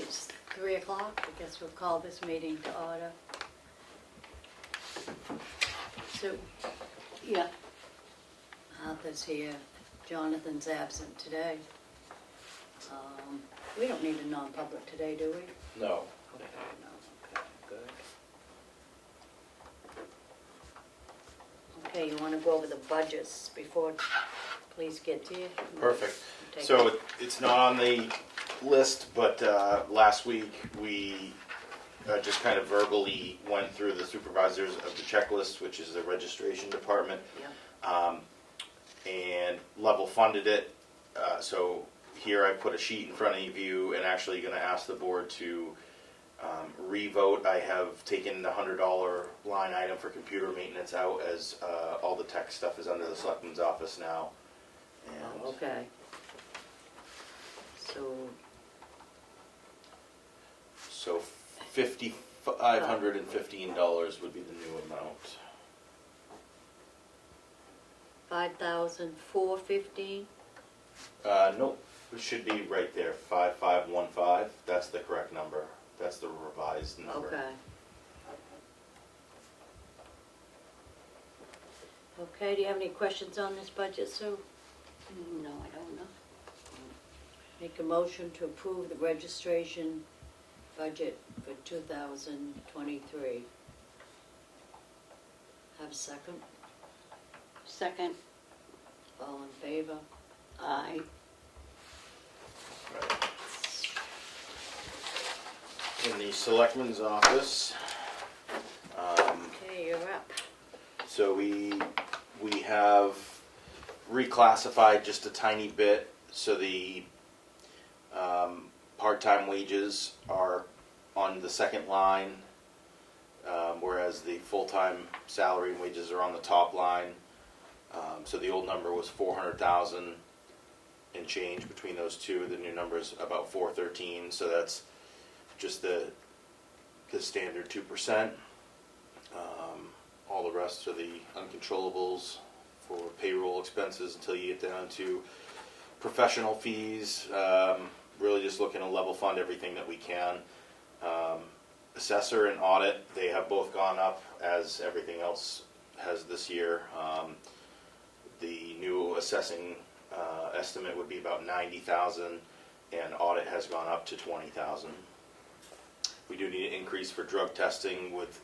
It's 3 o'clock. I guess we'll call this meeting to order. So, yeah, Arthur's here. Jonathan's absent today. We don't need a non-public today, do we? No. Okay, no, okay, good. Okay, you want to go over the budgets before police get to you? Perfect. Take So it. it's not on the list, but last week we just kind of verbally went through the supervisors of the checklist, which is the registration department, Yeah. and level funded it. So here I put a sheet in front of you and actually going to ask the board to re-vote. I have taken the $100 line item for computer maintenance out, as all the tech stuff is under the Selectmen's office now. And Oh, okay. so $5,515 would be the new amount. 5,415. Nope, it should be right there, 5515. That's the correct number. That's the revised number. Okay. Okay, do you have any questions on this budget, Sue? No, I don't know. Make a motion to approve the registration budget for 2023. Have a second? Second, All in favor? aye. Right. In the Selectmen's office, Okay, you're up. so we have reclassified just a tiny bit, so the part-time wages are on the second line, whereas the full-time salary and wages are on the top line. So the old number was 400,000 and change between those two. The new number is about 413, so that's just the standard 2%. All the rest are the uncontrollables for payroll expenses until you get down to professional fees. Really just looking to level fund everything that we can. Assessor and audit, they have both gone up as everything else has this year. The new assessing estimate would be about 90,000, and audit has gone up to 20,000. We do need an increase for drug testing with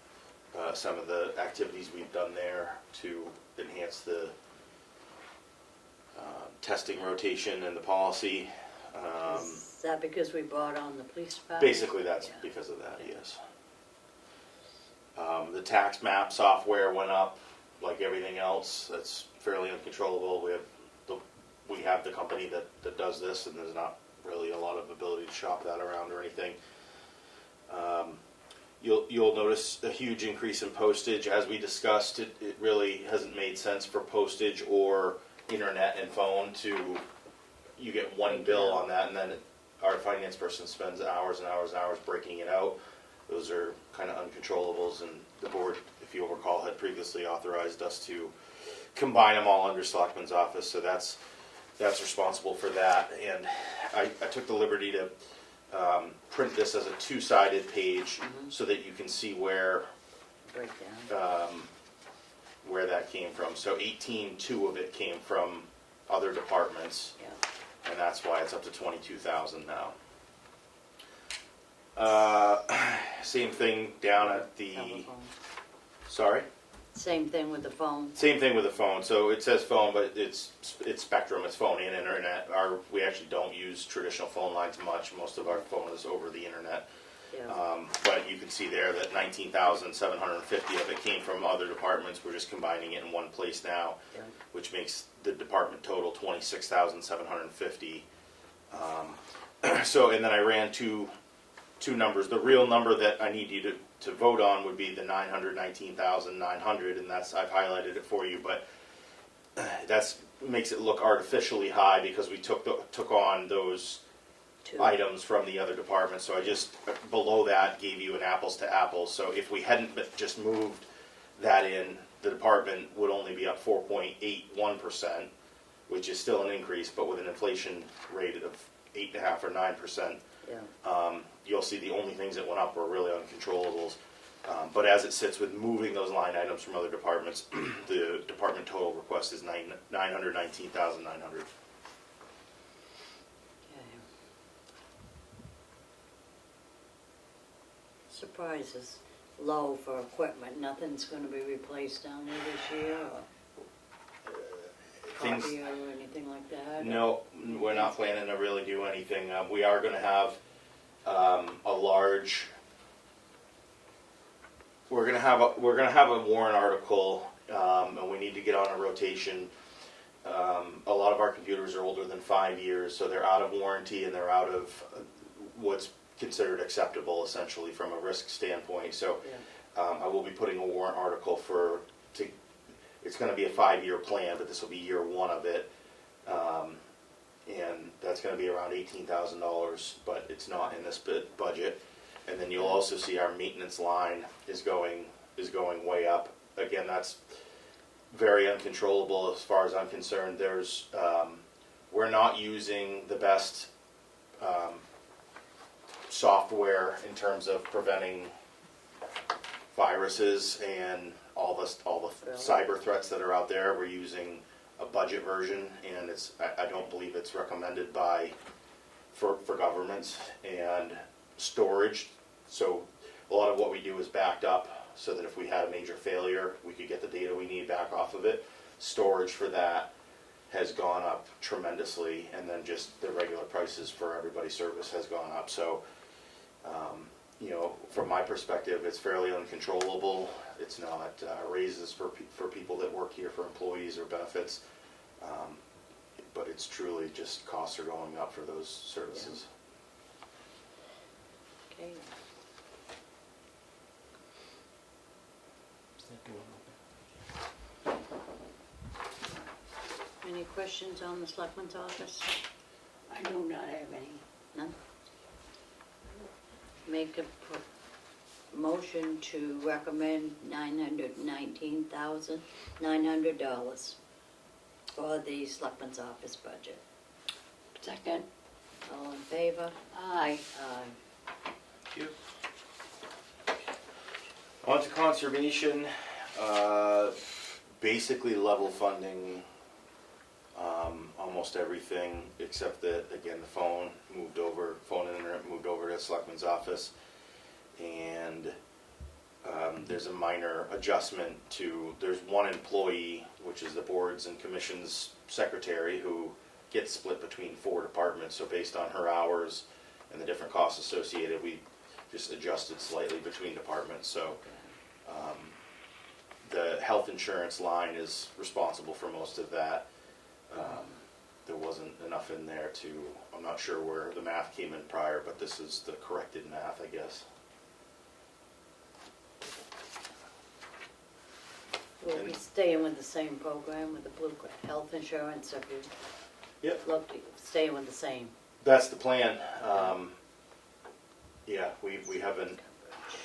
some of the activities we've done there to enhance the testing rotation and the policy. Is that because we brought on the police department? Basically, that's Yeah. because of that, yes. The tax map software went up like everything else. That's fairly uncontrollable. We have the company that does this, and there's not really a lot of ability to shop that around or anything. You'll notice a huge increase in postage. As we discussed, it really hasn't made sense for postage or internet and phone to, you get one bill on that, and then our finance person spends hours and hours and hours breaking it out. Those are kind of uncontrollables, and the board, if you'll recall, had previously authorized us to combine them all under Selectmen's office, so that's responsible for that. And I took the liberty to print this as a two-sided page so that you can see where Breakdown. where that came from. So 18,2 of it came from other departments, Yeah. and that's why it's up to 22,000 now. Same thing down at the, Telephone. sorry? Same thing with the phone. Same thing with the phone. So it says phone, but it's Spectrum. It's phone and internet. We actually don't use traditional phone lines much. Most of our phone is over the internet. Yeah. But you can see there that 19,750 of it came from other departments. We're just combining it in one place now, Yeah. which makes the department total 26,750. So, and then I ran two numbers. The real number that I need you to vote on would be the 919,900, and that's, I've highlighted it for you, but that's makes it look artificially high because we took on those Two. items from the other departments. So I just below that gave you an apples to apples. So if we hadn't just moved that in, the department would only be up 4.81%, which is still an increase, but with an inflation rate of 8.5% or 9%. Yeah, You'll see the only things that went up were really uncontrollables. But as it sits with moving those line items from other departments, the department total request is $919,900. okay. Surprise is low for equipment, nothing's gonna be replaced down there this year, or Things, copier or anything like that? no, we're not planning to really do anything. We are gonna have a large, we're gonna have a warrant article, and we need to get on a rotation. A lot of our computers are older than 5 years, so they're out of warranty and they're out of what's considered acceptable essentially from a risk standpoint. So Yeah. I will be putting a warrant article it's gonna be a 5-year plan, but this will be year one of it. And that's gonna be around $18,000, but it's not in this budget. And then you'll also see our maintenance line is going way up. Again, that's very uncontrollable as far as I'm concerned. We're not using the best software in terms of preventing viruses and all the cyber threats that are out there. We're using a budget version, and I don't believe it's recommended for governments. And storage, so a lot of what we do is backed up so that if we had a major failure, we could get the data we need back off of it. Storage for that has gone up tremendously, and then just the regular prices for everybody's service has gone up. So from my perspective, it's fairly uncontrollable. It's not raises for people that work here, for employees or benefits, but it's truly just costs are going up for those services. Okay. Any questions on the selectman's office? I do not have any. None? Make a motion to recommend $919,900 for the selectman's office budget. Second. All in favor? Aye. Aye. Thank you. On to conservation, basically level funding almost everything except that, again, the phone and internet moved over to the selectman's office. And there's a minor adjustment there's one employee, which is the boards and commissions secretary, who gets split between 4 departments. So based on her hours and the different costs associated, we just adjusted slightly between departments. So the health insurance line is responsible for most of that. There wasn't enough in there I'm not sure where the math came in prior, but this is the corrected math, I guess. We'll be staying with the same program with the Blue Health Insurance, if you Yep. look, staying with the same. That's the plan. Yeah, we haven't,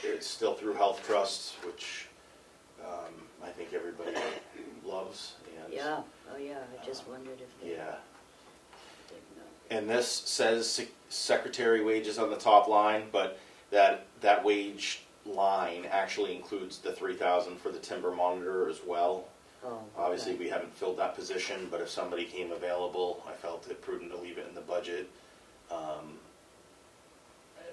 it's still through Health Trust, which I think everybody loves. And Yeah, oh yeah, I just wondered if they. yeah. didn't know. And this says secretary wages on the top line, but that wage line actually includes the $3,000 for the timber monitor as well. Oh, okay. Obviously, we haven't filled that position, but if somebody came available, I felt it prudent to leave it in the budget.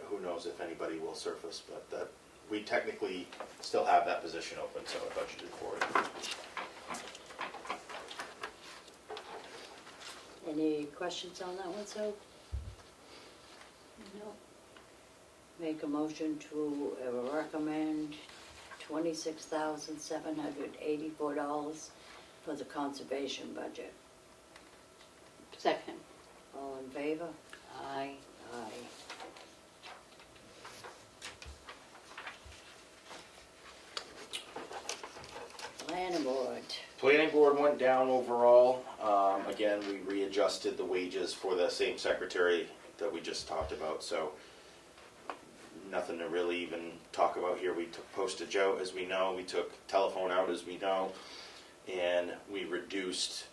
Who knows if anybody will surface, but we technically still have that position open, so I budgeted for it. Any questions on that one, so? No. Make a motion to recommend $26,784 for the conservation budget. Second. All in favor? Aye. Aye. Planning board. Planning board went down overall. Again, we readjusted the wages for the same secretary that we just talked about, so nothing to really even talk about here. We took postage out, as we know. We took telephone out, as we know. And we reduced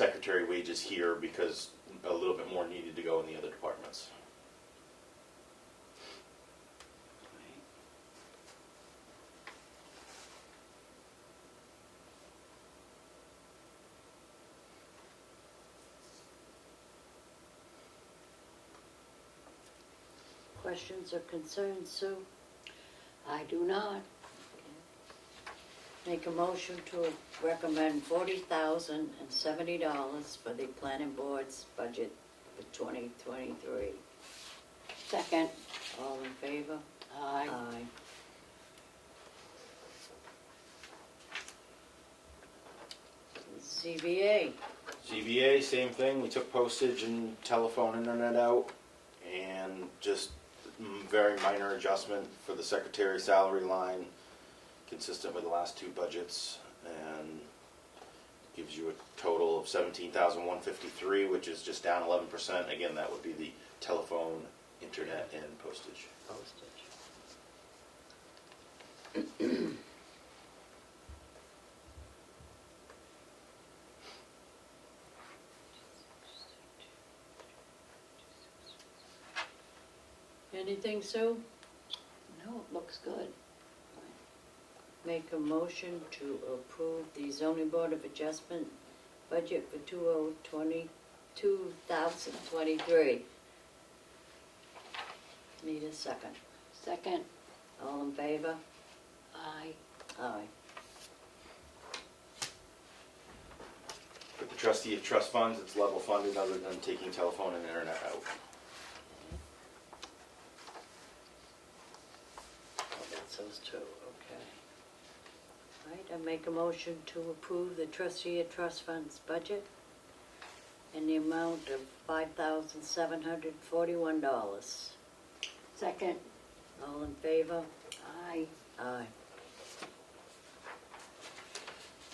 secretary wages here because a little bit more needed to go in the other departments. Questions or concerns, Sue? I do not. Make a motion to recommend $40,070 for the planning board's budget for 2023. Second. All in favor? Aye. Aye. ZBA, CBA, same thing, we took postage and telephone internet out, and just very minor adjustment for the secretary salary line, consistent with the last two budgets, and gives you a total of $17,153, which is just down 11%. Again, that would be the telephone, internet, and postage. postage. Anything, Sue? No, it looks good. Make a motion to approve the zoning board of adjustment budget for 2023. Need a second. Second. All in favor? Aye. Aye. With the trustee of trust funds, it's level funded other than taking telephone and internet out. Oh, that's those two, okay. All right, I make a motion to approve the trustee of trust funds budget in the amount of $5,741. Second. All in favor? Aye. Aye.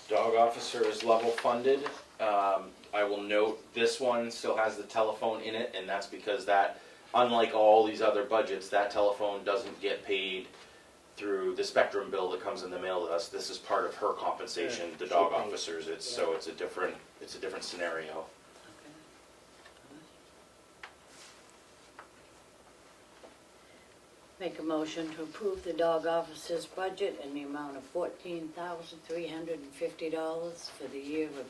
Dog officer is level funded. I will note this one still has the telephone in it, and that's because that, unlike all these other budgets, that telephone doesn't get paid through the Spectrum bill that comes in the mail to us. This is part of her compensation, the She dog pays. officers. So Yeah. it's a different scenario. Okay. Make a motion to approve the dog officer's budget in the amount of $14,350 for the year of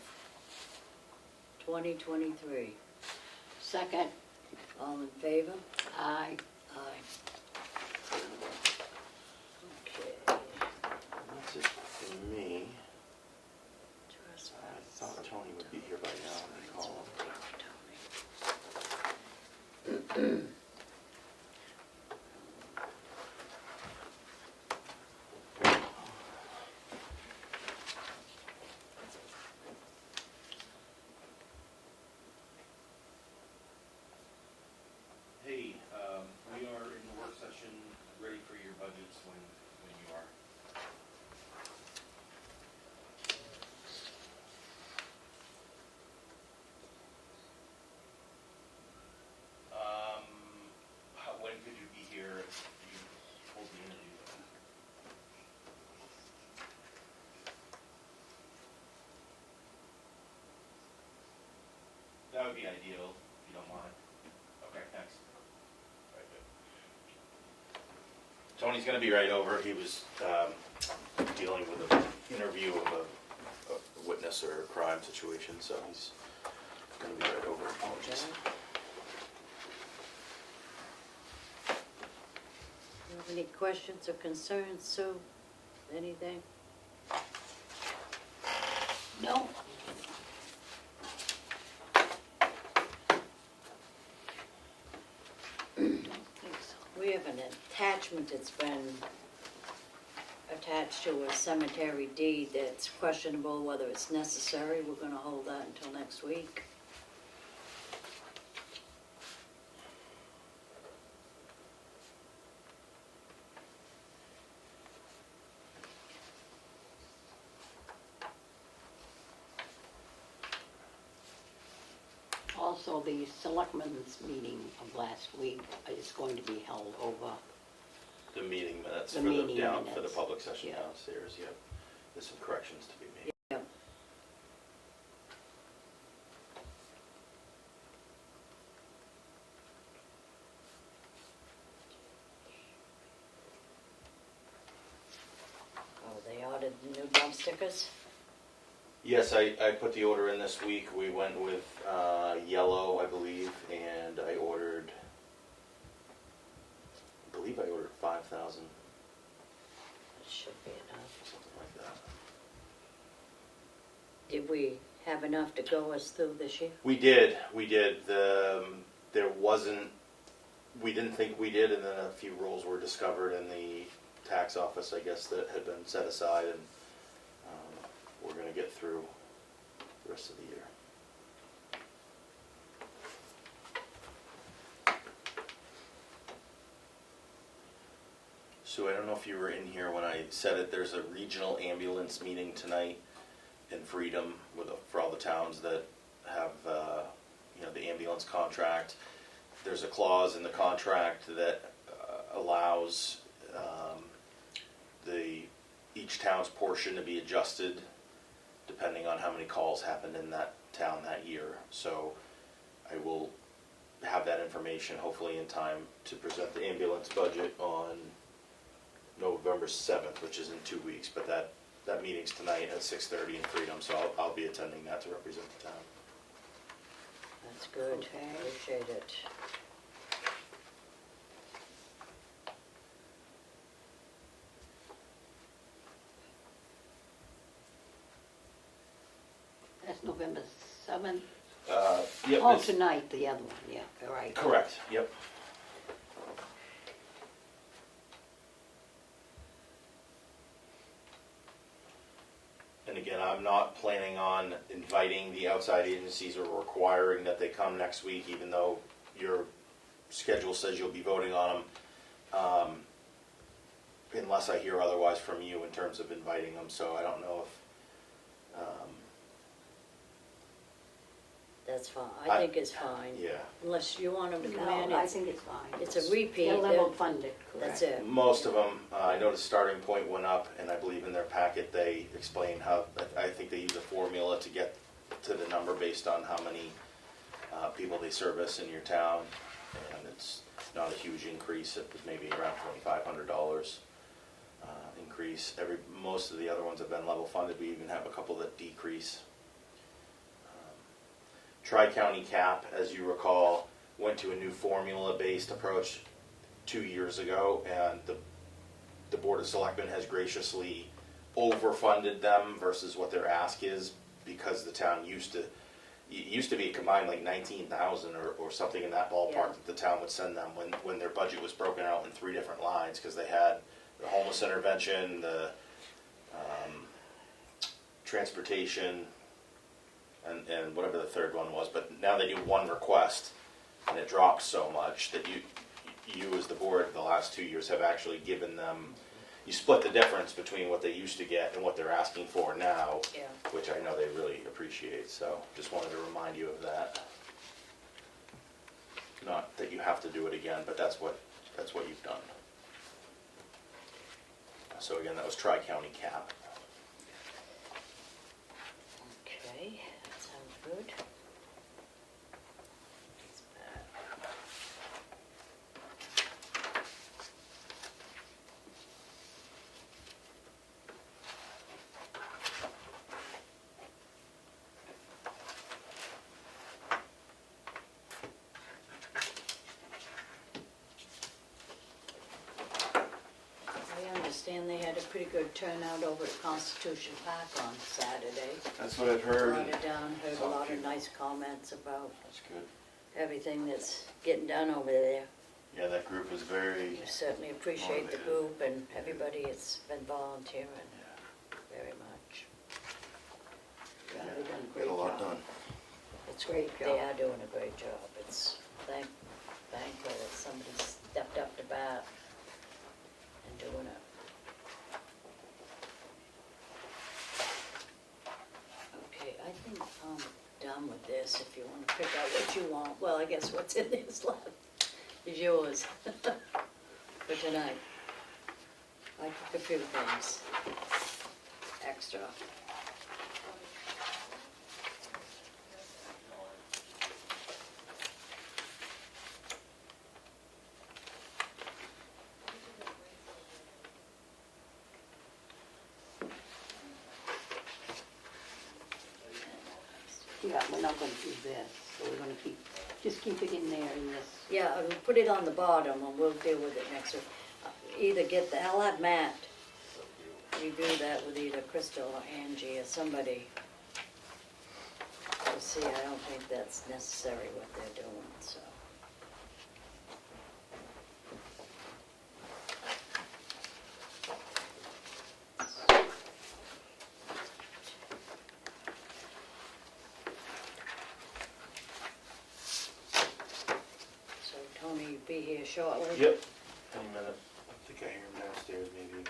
2023. Second. All in favor? Aye. Aye. Okay. That's it for me. Trust I thought Tony would be here by now. Let me call him. Hey, we are in the work session, ready for your budgets when you are. When could you be here if you hold the interview? That would be ideal, if you don't mind. Okay, thanks. Right, good. Tony's gonna be right over. He was dealing with an interview of a witness or a crime situation, so he's gonna be right over. Apologies. You have any questions or concerns, Sue? Anything? No. Don't think so. We have an attachment that's been attached to a cemetery deed that's questionable whether it's necessary. We're gonna hold that until next week. Also, the selectmen's meeting of last week is going to be held over. The meeting minutes The for the meeting down for the minutes. public session Yeah. downstairs. Yep, there's some corrections to be made. Yep. new dump stickers? Yes, I put the order in this week. We went with yellow, I believe, and I believe I ordered 5,000, That should be enough. something like that. Did we have enough to go us through this year? We did. There wasn't, we didn't think we did, and then a few rolls were discovered in the tax office, I guess, that had been set aside, and we're gonna get through the rest of the year. Sue, I don't know if you were in here when I said it, there's a regional ambulance meeting tonight in Freedom for all the towns that have, the ambulance contract. There's a clause in the contract that allows each town's portion to be adjusted depending on how many calls happened in that town that year. So I will have that information hopefully in time to present the ambulance budget on November 7th, which is in 2 weeks, but that meeting's tonight at 6:30 in Freedom, so I'll be attending that to represent the town. That's good. Okay. Appreciate it. That's November 7th. Yep, Oh, it's tonight, the other one, yeah, all right. correct, yep. And again, I'm not planning on inviting the outside agencies or requiring that they come next week, even though your schedule says you'll be voting on them, unless I hear otherwise from you in terms of inviting them. So I don't know if, That's fine. I think it's fine. yeah. Unless you want them to come in. No, I think it's fine. It's a repeat. They're level funded, correct? That's it. Most of them, I noticed starting point went up, and I believe in their packet they explain how, I think they use a formula to get to the number based on how many people they service in your town, and it's not a huge increase, it was maybe around $2,500 increase. Most of the other ones have been level funded, we even have a couple that decrease. Tri-county cap, as you recall, went to a new formula-based approach 2 years ago, and the Board of Selectmen has graciously overfunded them versus what their ask is, because the town used to be combined like 19,000 or something in that ballpark, Yeah. that the town would send them when their budget was broken out in 3 different lines, because they had the homeless intervention, the transportation, and whatever the third one was. But now they do one request, and it drops so much that you as the board the last 2 years have actually given them, you split the difference between what they used to get and what they're asking for now, Yeah. which I know they really appreciate. So just wanted to remind you of that. Not that you have to do it again, but that's what you've done. So again, that was Tri-County cap. Okay, that sounds good. I understand they had a pretty good turnout over at Constitution Park on Saturday. That's what I've heard. Brought it down, heard a Saw lot of people. nice comments about That's good. everything that's getting done over there. Yeah, that group was very, We certainly appreciate the Motivated. group and everybody that's been volunteering yeah, very much. Yeah, they've done a get great a lot job. done. It's Great They job. are doing a great job. It's thankful that somebody stepped up to bat and doing it. Okay, I think I'm done with this. If you want to pick out what you want, well, I guess what's in this left is yours for tonight. I took a few things extra. we're not gonna do this, so we're gonna just keep it in there in this. Yeah, and put it on the bottom and we'll deal with it next week. Either I'll have Matt review that with either Crystal or Angie or somebody. We'll see, I don't think that's necessary what they're doing, so. So Tony, you be here shortly? Yep. Any minute. I think I hear him downstairs maybe.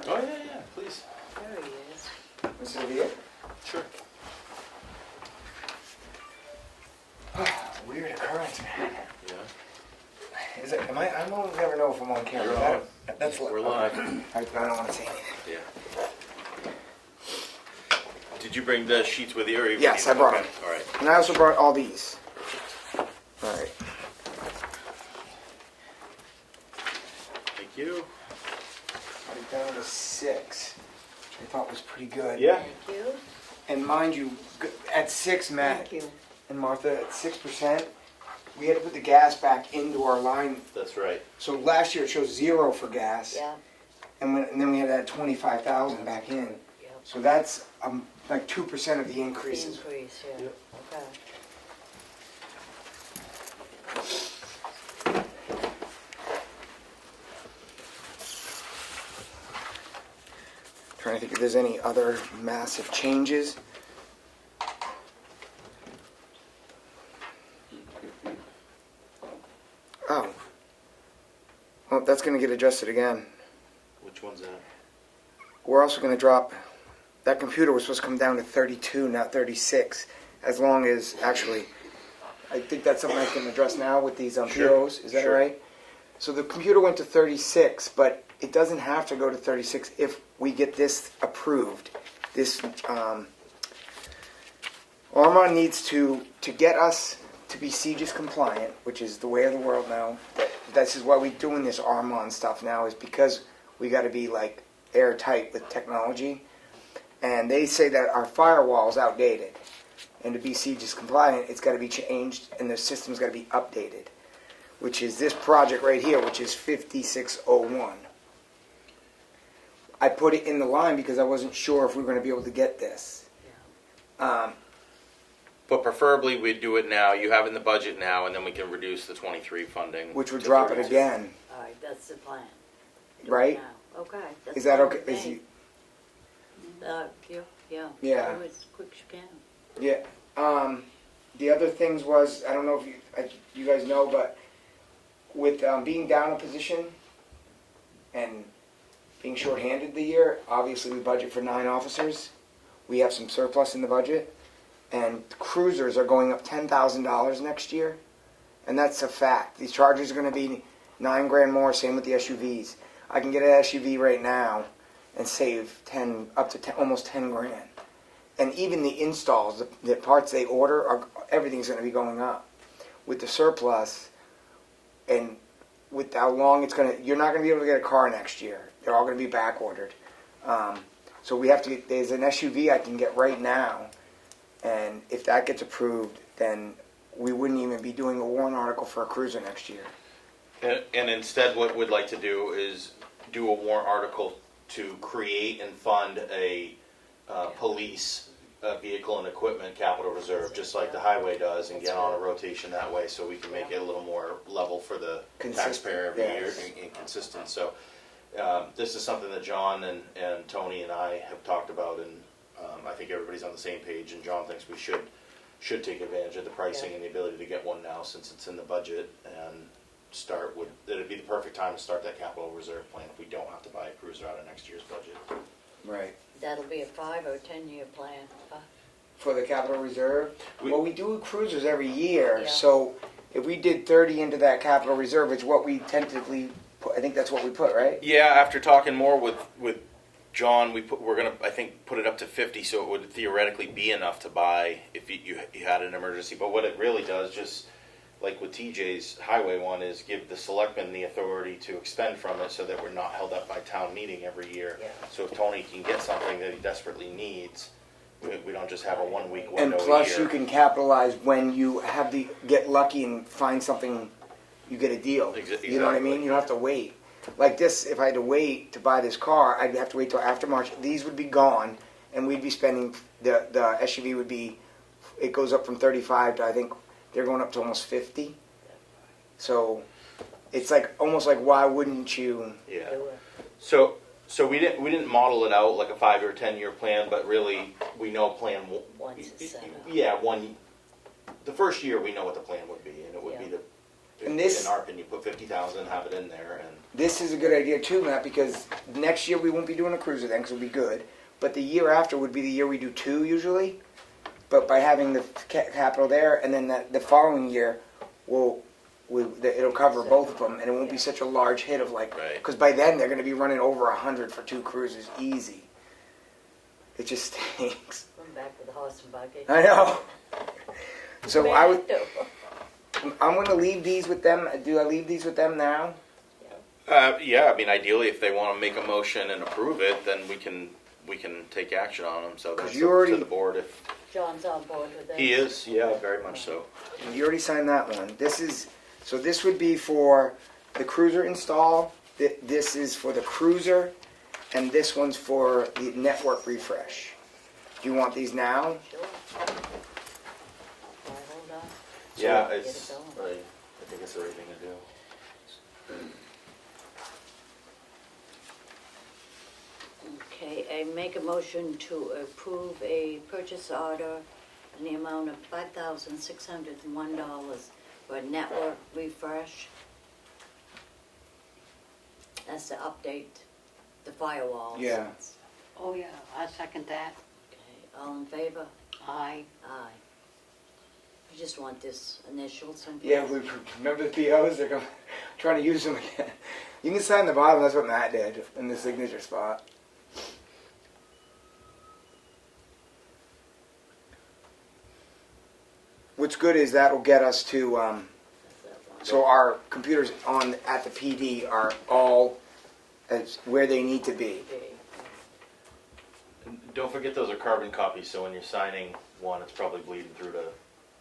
Oh, yeah, please. There he is. Mr. Levier? Sure. Weird occurrence, man. Yeah. Is it? Am I? I won't never know if I'm on camera. You're Is that- on. That's We're live. I don't want to say anything. Yeah. Did you bring the sheets with you? Or you Yes, I brought them. All right. And I also brought all these. All right. Thank you. Got it down to 6, which I thought was pretty good. Yeah. Thank you. And mind you, at 6, Matt Thank you. and Martha, at 6%, we had to put the gas back into our line. That's right. So last year it shows 0 for gas, Yeah, and then we had to add 25,000 back in. yeah. So that's like 2% of the The increases. increase, yeah, Yep. okay. Trying to think if there's any other massive changes. Oh. Well, that's going to get adjusted again. Which one's that? We're also going to drop, that computer was supposed to come down to 32, not 36, as long as, actually, I think that's something I can address now with these Sure, POs, is that sure. right? So the computer went to 36, but it doesn't have to go to 36 if we get this approved. This, Armand needs to get us to be CGIS compliant, which is the way of the world now. This is why we're doing this Armand stuff now, is because we got to be like airtight with technology. And they say that our firewall's outdated. And to be CGIS compliant, it's got to be changed and the system's got to be updated, which is this project right here, which is 5601. I put it in the line because I wasn't sure if we were going to be able to get this. But preferably we'd do it now. You have in the budget now, and then we can reduce the 23 funding. Which would to drop it 32. again, All right, that's the plan. Do it right? now. Okay. that's Is that fine okay? with Is me. you, Yeah. Yeah. Do it as quick as you can. yeah. The other things was, I don't know if you guys know, but with being down a position and being shorthanded the year, obviously we budget for 9 officers. We have some surplus in the budget. And cruisers are going up $10,000 next year. And that's a fact. These Chargers are going to be $9,000 more, same with the SUVs. I can get an SUV right now and save up to almost $10,000. And even the installs, the parts they order, everything's going to be going up. With the surplus, and with how long it's going to, you're not going to be able to get a car next year. They're all going to be back ordered. So we have to, there's an SUV I can get right now. And if that gets approved, then we wouldn't even be doing a warrant article for a cruiser next year. And instead, what we'd like to do is do a warrant article to create and fund a police vehicle and equipment capital reserve, just like the highway does, and get on a rotation that way, so we can make it a little more level for the taxpayer every year Yes. and consistent. So this is something that John and Tony and I have talked about, and I think everybody's on the same page. And John thinks we should take advantage of the pricing and the ability to get one now, since it's in the budget, and start with. It'd be the perfect time to start that capital reserve plan if we don't have to buy a cruiser out of next year's budget. Right. That'll be a 5 or 10-year plan. For the capital reserve? Well, we do cruisers every year, Yeah. so if we did 30 into that capital reserve, it's what we tentatively put. I think that's what we put, right? Yeah, after talking more with John, we're gonna, I think, put it up to 50, so it would theoretically be enough to buy if you had an emergency. But what it really does, just like with TJ's highway one, is give the selectmen the authority to expend from it, so that we're not held up by town meeting every year. Yeah. So if Tony can get something that he desperately needs, we don't just have a 1 week And window a plus, year. you can capitalize when you have get lucky and find something, you get a deal. You know what I mean? Exactly. You don't have to wait. Like this, if I had to wait to buy this car, I'd have to wait till after March. These would be gone, and we'd be spending, the SUV would be, it goes up from 35 to, I think, they're going up to almost 50. So it's like, almost like, why wouldn't you? Yeah. Do it. So we didn't model it out like a 5 or 10 year plan, but really we know plan. Once it's set up. Yeah, the first year we know what the plan would be, and it would be Yeah. in our opinion, put 50,000, have it in there, and This is a good idea too, Matt, because next year we won't be doing a cruiser then, because it'll be good. But the year after would be the year we do 2 usually. But by having the capital there, and then the following year, it'll cover both of them, and it won't be such a large hit of like, Right. because by then they're going to be running over 100 for 2 cruisers, easy. It just stinks. Come back with a horse and buggy. I know. So May I have would, to. I'm going to leave these with them. Do I leave these with them now? yeah, I mean, ideally, if they want to make a motion and approve it, then we can take action on them. So 'Cause that's you up already- to the board. If John's on board with this. he is, yeah, very much so. You already signed that one. This would be for the cruiser install. This is for the cruiser, and this one's for the network refresh. Do you want these now? Sure. All right, hold on. Yeah, Get it's. it going. I think it's the right thing to do. Okay, I make a motion to approve a purchase order in the amount of $5,601 for a network refresh. That's to update the firewalls. Yeah. Oh, yeah, I second that. Okay, all in favor? Aye. Aye. You just want this initial someplace? Yeah, we remember the POs. They're going, trying to use them again. You can sign the bottom. That's what Matt did in the signature spot. What's good is that will get us to. That's that one. So our computers at the PD are all as where they need to be. Okay. And don't forget those are carbon copies, so when you're signing one, it's probably bleeding through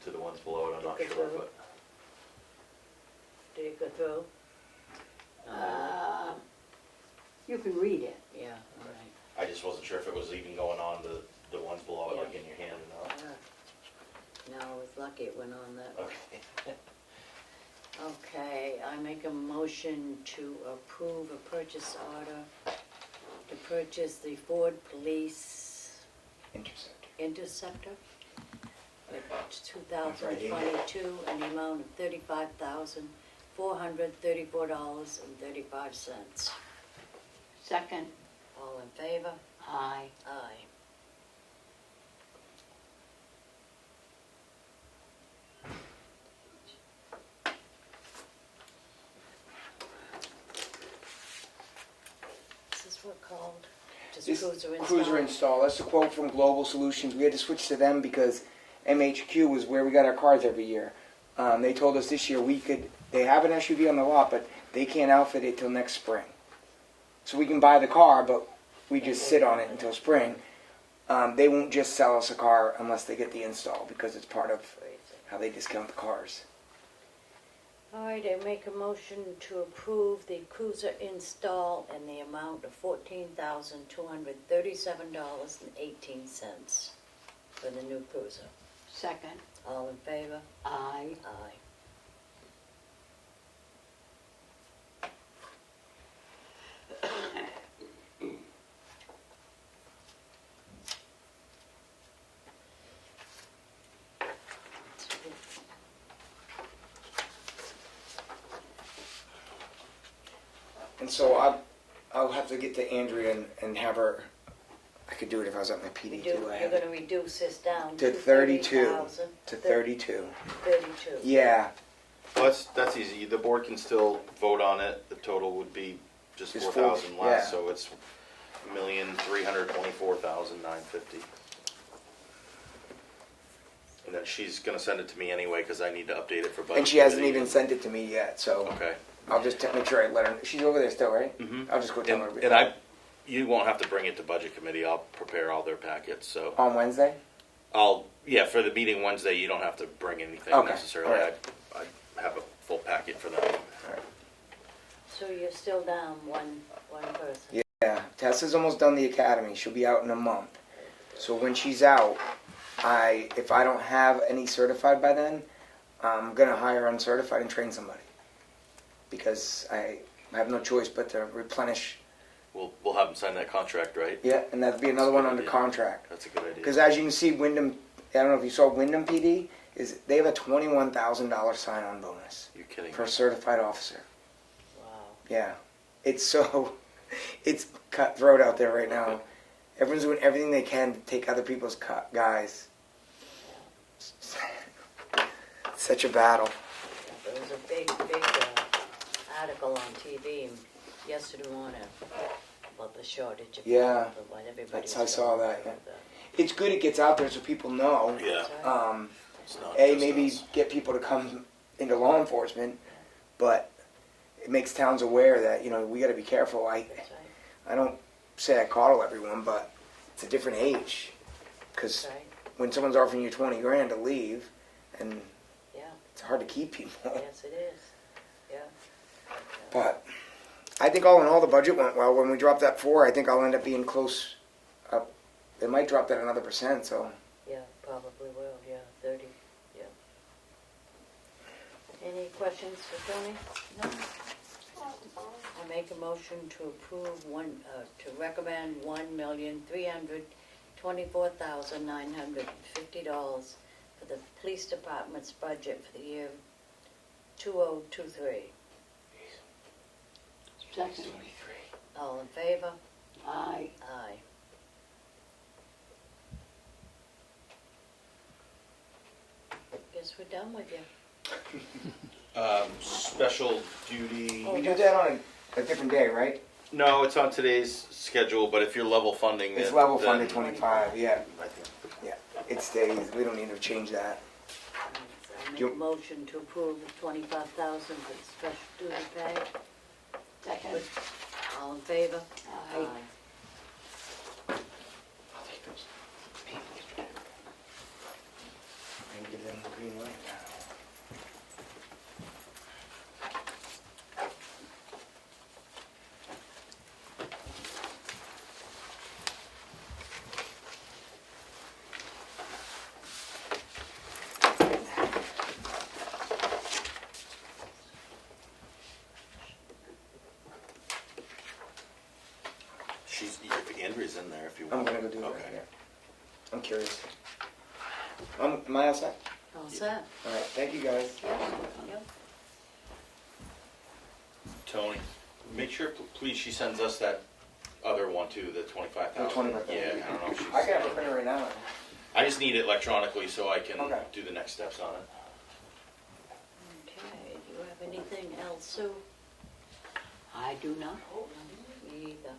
to the ones below it. I'm not Okay, sure, so- but Did it go through? You can read it. Yeah, all right. I just wasn't sure if it was even going on to the ones below it, like in your hand or not. No, I was lucky it went on that. Okay. Okay, I make a motion to approve a purchase order to purchase the Ford Police Interceptor. Interceptor for 2022 in the amount of $35,434.35. Second. All in favor? Aye. Aye. Is this what called? Just This cruiser install? Cruiser install. That's a quote from Global Solutions. We had to switch to them because MHQ was where we got our cars every year. They told us this year they have an SUV on the lot, but they can't outfit it till next spring. So we can buy the car, but we just sit on it until spring. They won't just sell us a car unless they get the install because it's part of how they discount the cars. All right, I make a motion to approve the cruiser install in the amount of $14,237.18 for the new cruiser. Second. All in favor? Aye. Aye. And so I'll have to get to Andrea and have her. I could do it if I was at my PD too. You're gonna reduce this down To to 32. 30,000. To 32. 32. Yeah. Well, that's easy. The board can still vote on it. The total would be just Just 4,000 4, less, yeah. so it's $1,324,950. And then she's gonna send it to me anyway, cause I need to update it for budget. And she hasn't committee. even sent it to me yet, so Okay. I'll just make sure I let her, she's over there still, right? Mhm. I'll just go tell her. And you won't have to bring it to budget committee, I'll prepare all their packets, so. On Wednesday? Yeah, for the meeting Wednesday, you don't have to bring anything Okay, necessarily. all right. I have a full packet for them. So you're still down one person? Yeah, Tessa's almost done the academy. She'll be out in a month. So when she's out, if I don't have any certified by then, I'm gonna hire uncertified and train somebody. Because I have no choice but to replenish. We'll have them sign that contract, right? Yeah, and that'd be another one under contract. That's a good idea. Because as you can see, Wyndham, I don't know if you saw Wyndham PD, they have a $21,000 sign-on bonus You're kidding for a me. certified officer. Wow. Yeah, it's cutthroat out there right now. Everyone's doing everything they can to take other people's guys. Such a battle. There was a big article on TV yesterday morning about the shortage of Yeah, what everybody's I saw going that, through. yeah. It's good it gets out there so people know. Yeah. That's right. It's not just Maybe us. get people to come into law enforcement, but it makes towns aware that, we gotta be careful. That's right. I don't say I coddle everyone, but it's a different age. Because That's right. when someone's offering you 20 grand to leave, and Yeah. it's hard to keep people. Yes, it is. Yeah. But I think all in all, the budget went well. When we dropped that 4, I think I'll end up being close up. They might drop that another %, so. Yeah, probably will. Yeah, 30. Yeah. Any questions for Tony? No. I make a motion to approve to recommend $1,324,950 for the police department's budget for the year 2023. Second. All in favor? Aye. Aye. Guess we're done with you. Special duty. Oh. We do that on a different day, right? No, it's on today's schedule, but if you're level funding It's it, level then funded 25, yeah. I think It stays. We don't need to change that. I make You- a motion to approve the 25,000 for the special duty pay. Second. All in favor? Aye. I'll take those papers back. And give them the green light now. if Andrea's in there, if you I'm want. gonna go do that, Okay. yeah. I'm curious. Am I outside? All set? All right, thank you guys. Yep. Tony, make sure, please, she sends us that other one too, the 25,000. The 25,000. Yeah, I don't know if she's. I can have a printer right now. I just need it electronically so I can Okay. do the next steps on it. Okay, do you have anything else, Sue? I do not. Me either.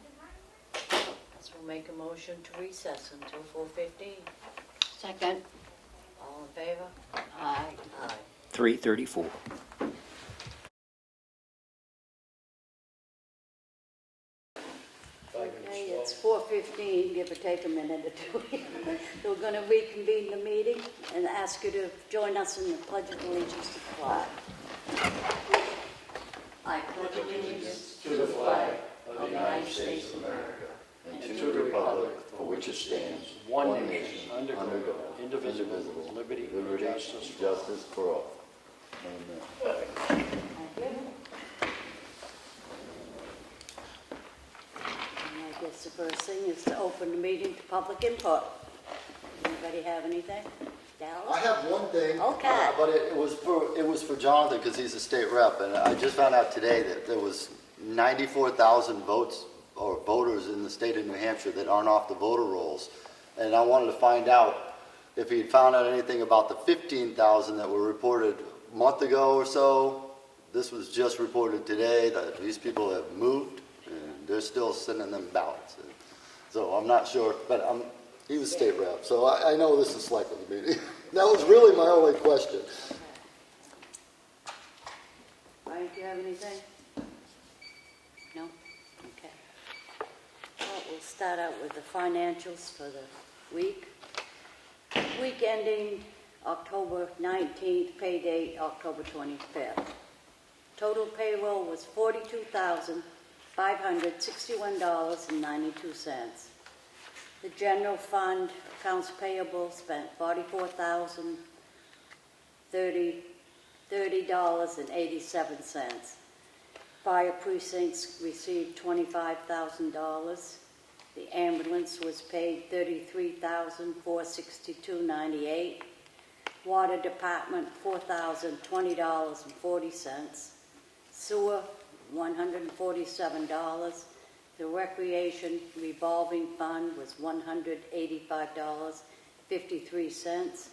So we'll make a motion to recess until 4:15. Second. All in favor? Aye. Aye. 3:34. Okay, it's 4:15, give or take a minute or two. We're going to reconvene the meeting and ask you to join us in the Pledge of Allegiance to the flag. I pledge allegiance to the flag of the United States of America and to the republic for which it stands, one nation, under God, indivisible, with liberty and justice for all. Amen. Thank you. And I guess the first thing is to open the meeting to public input. Anybody have anything? Dallas? I have one thing. Okay. But it was for Jonathan because he's a state rep, and I just found out today that there was 94,000 votes or voters in the state of New Hampshire that aren't off the voter rolls, and I wanted to find out if he'd found out anything about the 15,000 that were reported a month ago or so. This was just reported today that these people have moved and they're still sending them ballots. So I'm not sure, but he was state rep, so I know this is Selectmen's meeting. That was really my only question. Ryan, do you have anything? No? Okay. Well, we'll start out with the financials for the week. Week ending October 19th, pay date October 25th. Total payroll was $42,561.92. The general fund accounts payable spent $44,030.87. Fire precincts received $25,000. The ambulance was paid $33,462.98. Water department $4,020.40. Sewer $147. The recreation revolving fund was $185.53.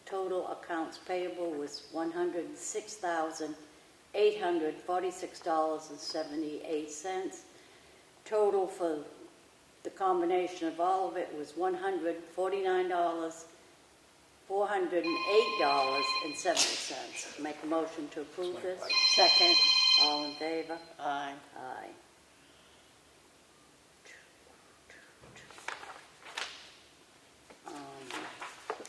Total accounts payable was $106,846.78. Total for the combination of all of it was $408.70. Make a motion to approve this. Second. All in favor? Aye. Aye.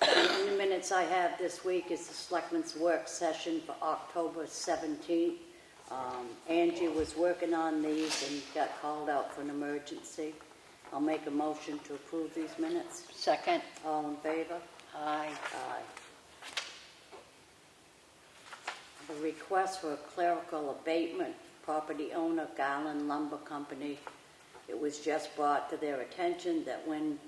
The only minutes I have this week is the Selectmen's work session for October 17th. Angie was working on these and got called out for an emergency. I'll make a motion to approve these minutes. Second. All in favor? Aye. Aye. The request for a clerical abatement, property owner Garland Lumber Company. It was just brought to their attention that when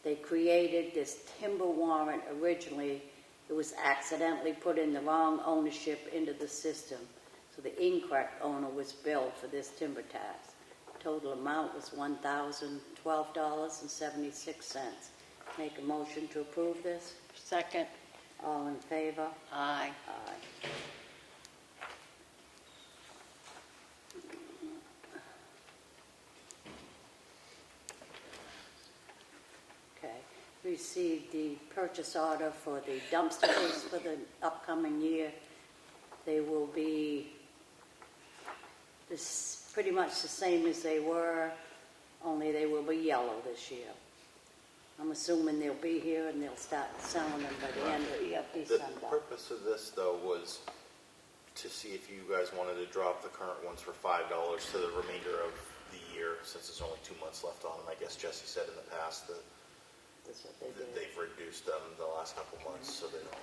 they created this timber warrant originally, it was accidentally put in the wrong ownership into the system. So the incorrect owner was billed for this timber tax. Total amount was $1,012.76. Make a motion to approve this. Second. All in favor? Aye. Aye. Okay. Received the purchase order for the dumpsters for the upcoming year. They will be pretty much the same as they were, only they will be yellow this year. I'm assuming they'll be here and they'll start selling them by the end of The December. purpose of this, though, was to see if you guys wanted to drop the current ones for $5 to the remainder of the year, since there's only 2 months left on them. I guess Jesse said in the past that That's what they did. they've reduced them the last couple months, so they don't.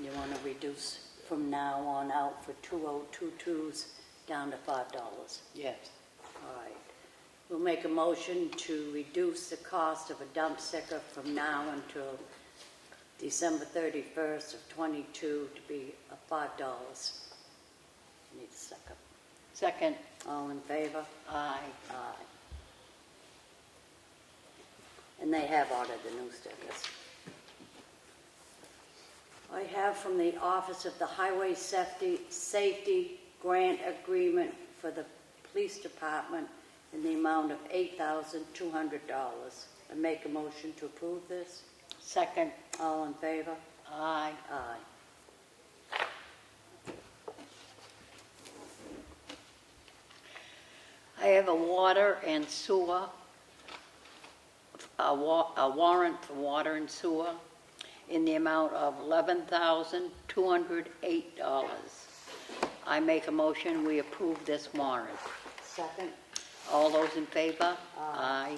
You want to reduce from now on out for 2022s down to $5. Yes. All right. We'll make a motion to reduce the cost of a dump sticker from now until December 31st of '22 to be $5. Need a second. Second. All in favor? Aye. Aye. And they have ordered the new stickers. I have from the Office of the Highway Safety Grant Agreement for the Police Department in the amount of $8,200. I make a motion to approve this. Second. All in favor? Aye. Aye. I have a water and sewer, a warrant for water and sewer in the amount of $11,208. I make a motion, we approve this warrant. Second. All those in favor? Aye.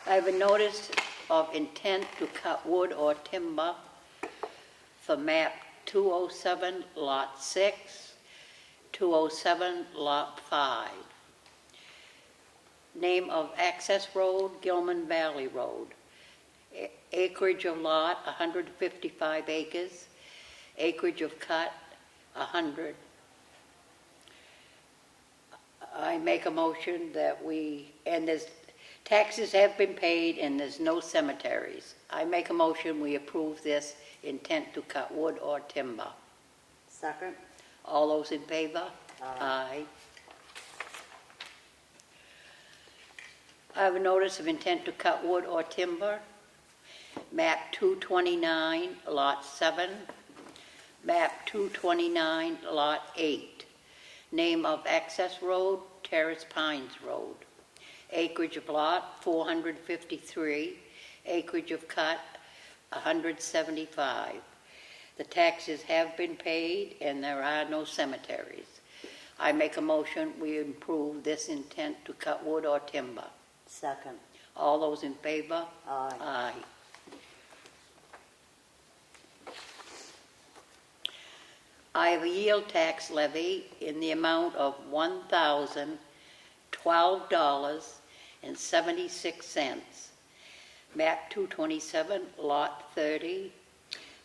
I have a notice of intent to cut wood or timber for map 207, lot 6, 207, lot 5. Name of access road, Gilman Valley Road. Acreage of lot, 155 acres. Acreage of cut, 100. I make a motion that and there's, taxes have been paid and there's no cemeteries. I make a motion we approve this intent to cut wood or timber. Second. All those in favor? Aye. I have a notice of intent to cut wood or timber. Map 229, Lot 7. Map 229, Lot 8. Name of access road, Terrace Pines Road. Acreage of lot, 453. Acreage of cut, 175. The taxes have been paid and there are no cemeteries. I make a motion, we approve this intent to cut wood or timber. Second. All those in favor? Aye. Aye. I have a yield tax levy in the amount of $1,012.76. Map 227, Lot 30.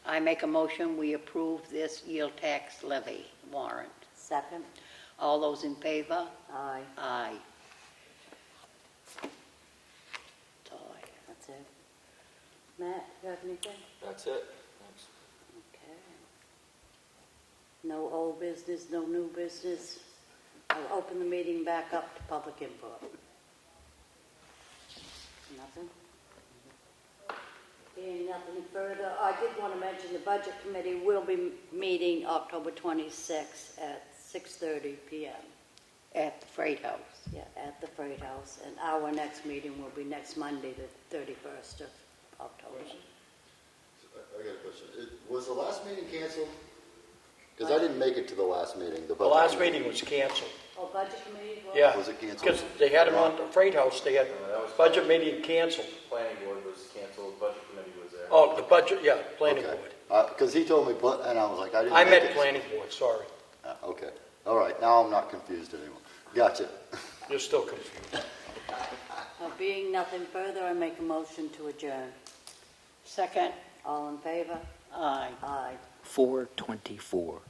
I make a motion, we approve this yield tax levy warrant. Second. All those in favor? Aye. Aye. That's all I have. That's it. Matt, you have anything? That's it. Okay. No old business, no new business. I'll open the meeting back up to public input. Nothing? Being nothing further, I did want to mention the Budget Committee will be meeting October 26th at 6:30 p.m. At the Freight House. Yeah, at the Freight House. And our next meeting will be next Monday, the 31st of October. I got a question. Was the last meeting canceled? Because I didn't make it to the last meeting. The last meeting was canceled. Oh, Budget Committee? Yeah. Was it canceled? Because they had them on the Freight House, they had budget meeting canceled. Planning board was canceled, budget committee was there. Oh, the budget, yeah, planning Okay. board. Because he told me, and I was like, I didn't I make meant it. planning board, sorry. Okay. All right. Now I'm not confused anymore. Gotcha. You're still confused. Being nothing further, I make a motion to adjourn. Second? All in favor? Aye. Aye. 4:24.